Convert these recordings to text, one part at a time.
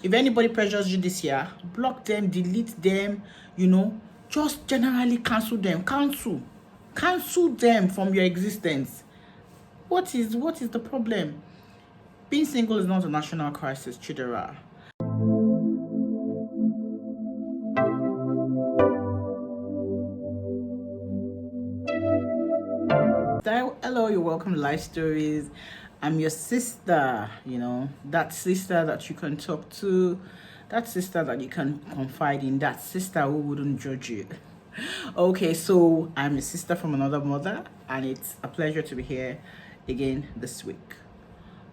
If anybody pressures you this year, block them, delete them, just generally cancel them. Cancel them from your existence. What is the problem? Being single is not a national crisis, Chidera. Hello, you're welcome to Life Stories. I'm your sister, that sister that you can talk to, that sister that you can confide in, that sister who wouldn't judge you. Okay, so I'm a sister from another mother, and it's a pleasure to be here again this week.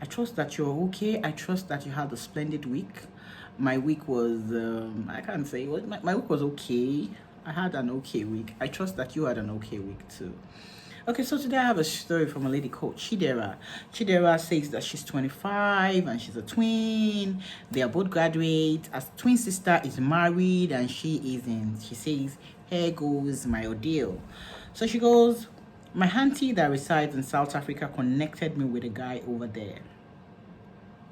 I trust that you're okay. I trust that you had a splendid week. My week was, I can't say, my week was okay. I had an okay week. I trust that you had an okay week too. Okay, so today I have a story from a lady called Chidera. Chidera says that she's 25 and she's a twin. They are both graduates. As twin sister is married and she isn't. She says, here goes my ordeal. So she goes, my auntie that resides in South Africa connected me with a guy over there.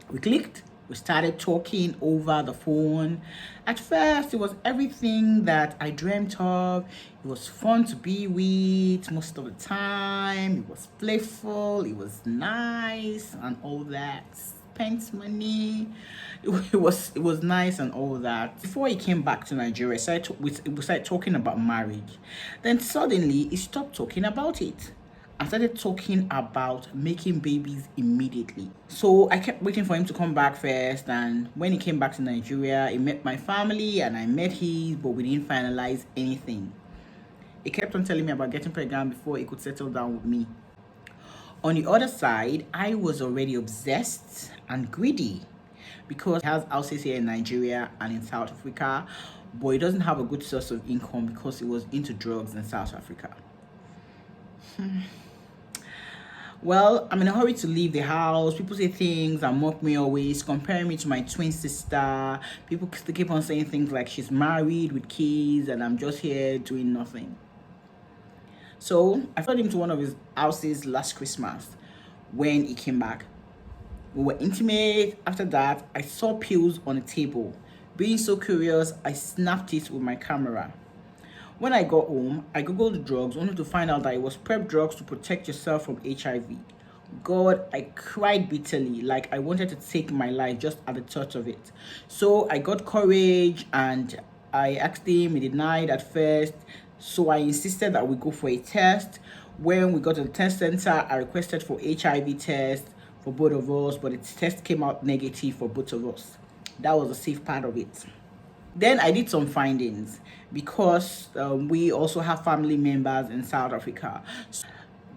We clicked. We started talking over the phone. At first, it was everything that I dreamt of. It was fun to be with most of the time. It was playful. It was nice and all that. Spent money. It was nice and all that. Before he came back to Nigeria, we started talking about marriage. Then suddenly, he stopped talking about it. I started talking about making babies immediately. So I kept waiting for him to come back first. And when he came back to Nigeria, he met my family and I met his, but we didn't finalize anything. He kept on telling me about getting pregnant before he could settle down with me. On the other side, I was already obsessed and greedy because he has houses here in Nigeria and in South Africa, but he doesn't have a good source of income because he was into drugs in South Africa. Well, I'm in a hurry to leave the house. People say things and mock me always, comparing me to my twin sister. People keep on saying things like she's married with kids and I'm just here doing nothing. So I followed him to one of his houses last Christmas when he came back. We were intimate. After that, I saw pills on a table. Being so curious, I snapped it with my camera. When I got home, I googled the drugs only to find out that it was prep drugs to protect yourself from HIV. God, I cried bitterly, like I wanted to take my life just at the thought of it. So I got courage and I asked him. He denied at first. So I insisted that we go for a test. When we got to the test center, I requested for HIV test for both of us, but the test came out negative for both of us. That was the safe part of it. Then I did some findings because we also have family members in South Africa. So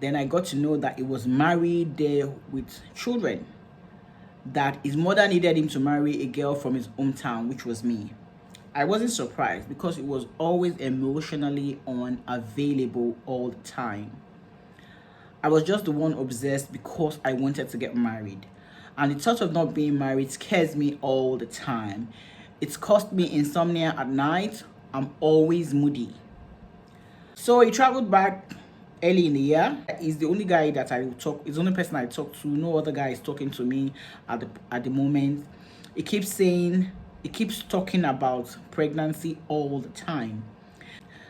then I got to know that he was married there with children, that his mother needed him to marry a girl from his hometown, which was me. I wasn't surprised because it was always emotionally unavailable all the time. I was just the one obsessed because I wanted to get married. And the thought of not being married scares me all the time. It's caused me insomnia at night. I'm always moody. So he traveled back early in the year. He's the only guy that he's the only person I talk to. No other guy is talking to me at the moment. He keeps talking about pregnancy all the time.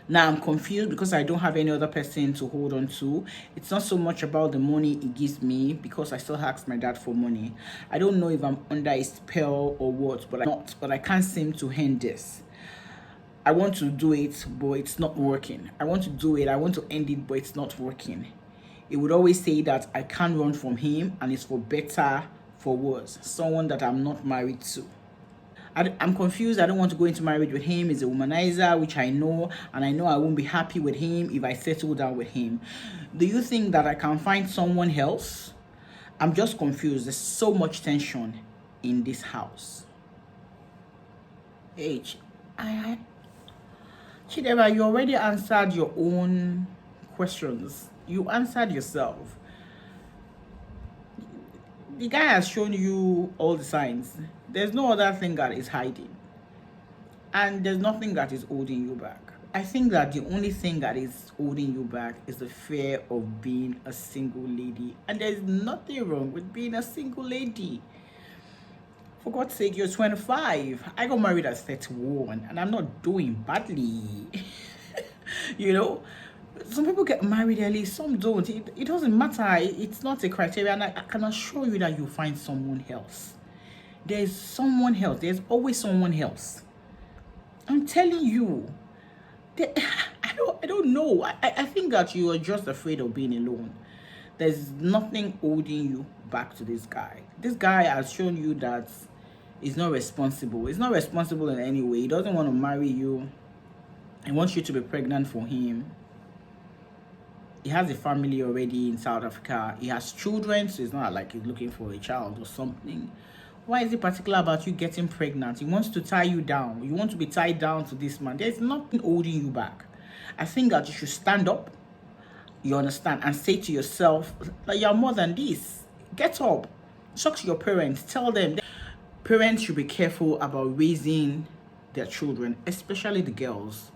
Now I'm confused because I don't have any other person to hold on to. It's not so much about the money he gives me because I still ask my dad for money. I don't know if I'm under a spell or what, but I can't seem to end this. I want to do it, but it's not working. I want to do it, I want to end it, but it's not working. He would always say that I can't run from him and it's for better, for worse. Someone that I'm not married to. I'm confused. I don't want to go into marriage with him. He's a womanizer, which I know, and I know I won't be happy with him if I settle down with him. Do you think that I can find someone else? I'm just confused. There's so much tension in this house. Chidera, you already answered your own questions. You answered yourself. The guy has shown you all the signs. There's no other thing that is hiding. And there's nothing that is holding you back. I think that the only thing that is holding you back is the fear of being a single lady. And there's nothing wrong with being a single lady. For God's sake, you're 25. I got married at 31 and I'm not doing badly. You know, some people get married early, some don't. It doesn't matter. It's not a criteria, and I can assure you that you'll find someone else. There's someone else. There's always someone else. I'm telling you. I don't know. I think that you are just afraid of being alone. There's nothing holding you back to this guy. This guy has shown you that he's not responsible. He's not responsible in any way. He doesn't want to marry you. He wants you to be pregnant for him. He has a family already in South Africa. He has children, so it's not like he's looking for a child or something. Why is he particular about you getting pregnant? He wants to tie you down. You want to be tied down to this man. There's nothing holding you back. I think that you should stand up, you understand, and say to yourself that you're more than this. Get up. Talk to your parents. Tell them. Parents should be careful about raising their children, especially the girls.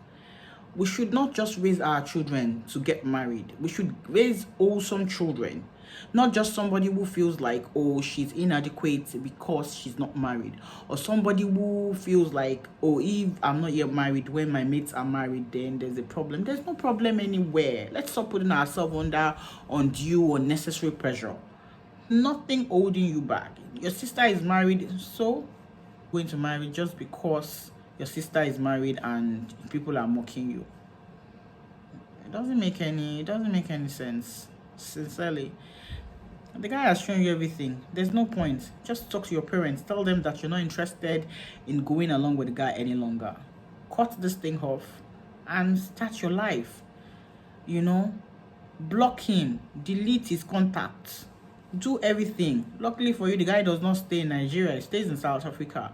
We should not just raise our children to get married. We should raise wholesome children. Not just somebody who feels like, oh, she's inadequate because she's not married. Or somebody who feels like, oh, if I'm not yet married, when my mates are married, then there's a problem. There's no problem anywhere. Let's stop putting ourselves under undue unnecessary pressure. Nothing holding you back. Your sister is married, so going to marry just because your sister is married and people are mocking you. It doesn't make any sense. Sincerely. The guy has shown you everything. There's no point. Just talk to your parents. Tell them that you're not interested in going along with the guy any longer. Cut this thing off and start your life. You know, block him, delete his contacts, do everything. Luckily for you, the guy does not stay in Nigeria. He stays in South Africa.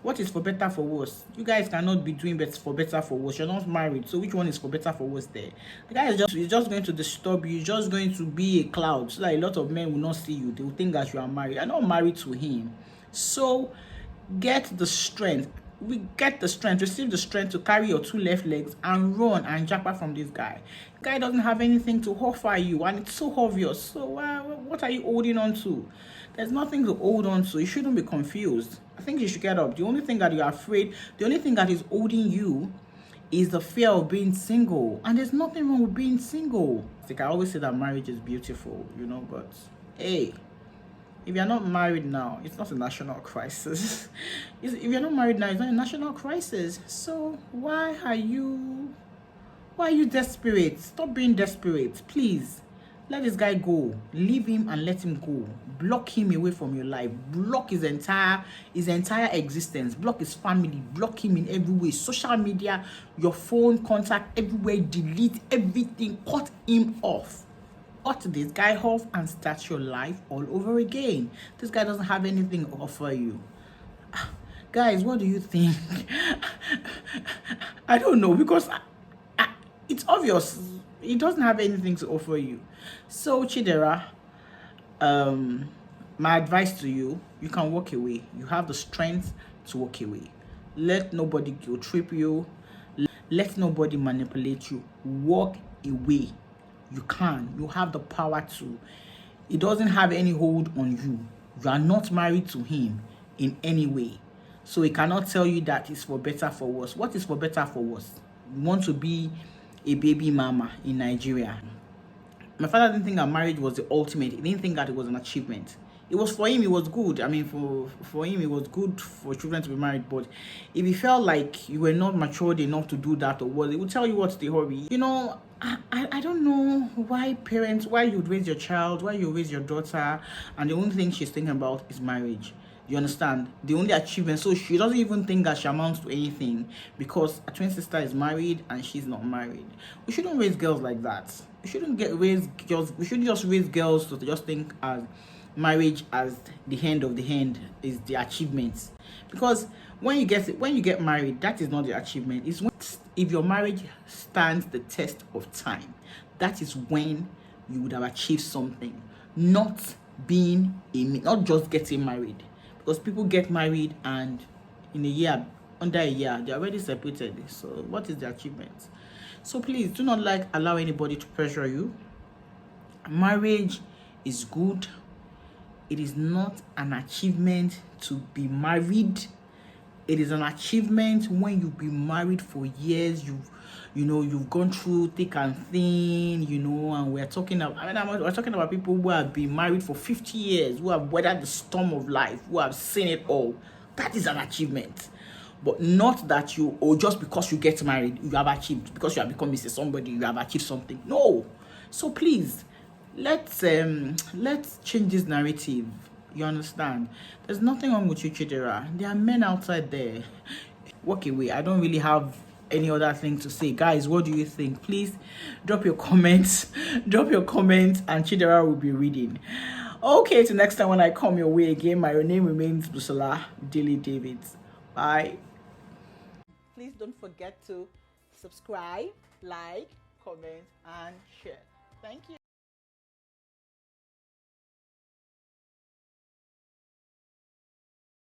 What is for better for worse? You guys cannot be doing for better for worse. You're not married, so which one is for better for worse there? The guy is just going to disturb you. He's just going to be a cloud, so that a lot of men will not see you. They will think that you are married. You're not married to him. So get the strength. Receive the strength to carry your two left legs and run and jump from this guy. The guy doesn't have anything to offer you, and it's so obvious. So what are you holding on to? There's nothing to hold on to. You shouldn't be confused. I think you should get up. The only thing that you're afraid, the only thing that is holding you is the fear of being single. And there's nothing wrong with being single. Like I always say that marriage is beautiful, you know, but hey, if you're not married now, it's not a national crisis. If you're not married now, it's not a national crisis. So why are you desperate? Stop being desperate, please. Let this guy go. Leave him and let him go. Block him away from your life. Block his entire existence. Block his family. Block him in every way. Social media, your phone, contact, everywhere. Delete everything. Cut him off. Cut this guy off and start your life all over again. This guy doesn't have anything to offer you. Guys, what do you think? I don't know, because it's obvious. He doesn't have anything to offer you. So Chidera, my advice to you, you can walk away. You have the strength to walk away. Let nobody guilt trip you. Let nobody manipulate you. Walk away. You can. You have the power to. It doesn't have any hold on you. You are not married to him in any way. So he cannot tell you that it's for better for worse. What is for better for worse? You want to be a baby mama in Nigeria. My father didn't think that marriage was the ultimate. He didn't think that it was an achievement. It was for him, it was good. I mean, for him, it was good for children to be married. But if he felt like you were not matured enough to do that or what, he would tell you what's the hurry. You know, I don't know why you'd raise your child, why you raise your daughter, and the only thing she's thinking about is marriage. You understand? The only achievement, so she doesn't even think that she amounts to anything because a twin sister is married and she's not married. We shouldn't raise girls like that. We shouldn't raise girls. We shouldn't just raise girls to just think as marriage as the end of the end is the achievement. Because when you get married, that is not the achievement. It's when, if your marriage stands the test of time, that is when you would have achieved something. Not just getting married. Because people get married and under a year, they're already separated. So what is the achievement? So please do not allow anybody to pressure you. Marriage is good. It is not an achievement to be married. It is an achievement when you've been married for years. You've gone through thick and thin. And we're talking about. We're talking about people who have been married for 50 years, who have weathered the storm of life, who have seen it all. That is an achievement. But not that just because you get married, you have achieved. Because you have become Mr. Somebody, you have achieved something. No. So please, let's change this narrative. You understand? There's nothing wrong with you, Chidera. There are men outside there. Walk away. I don't really have any other thing to say. Guys, what do you think? Please drop your comments. Drop your comments, and Chidera will be reading. Okay, till next time when I come your way again, my name remains Busola Dilly Davids. Bye. Please don't forget to subscribe, like, comment, and share. Thank you.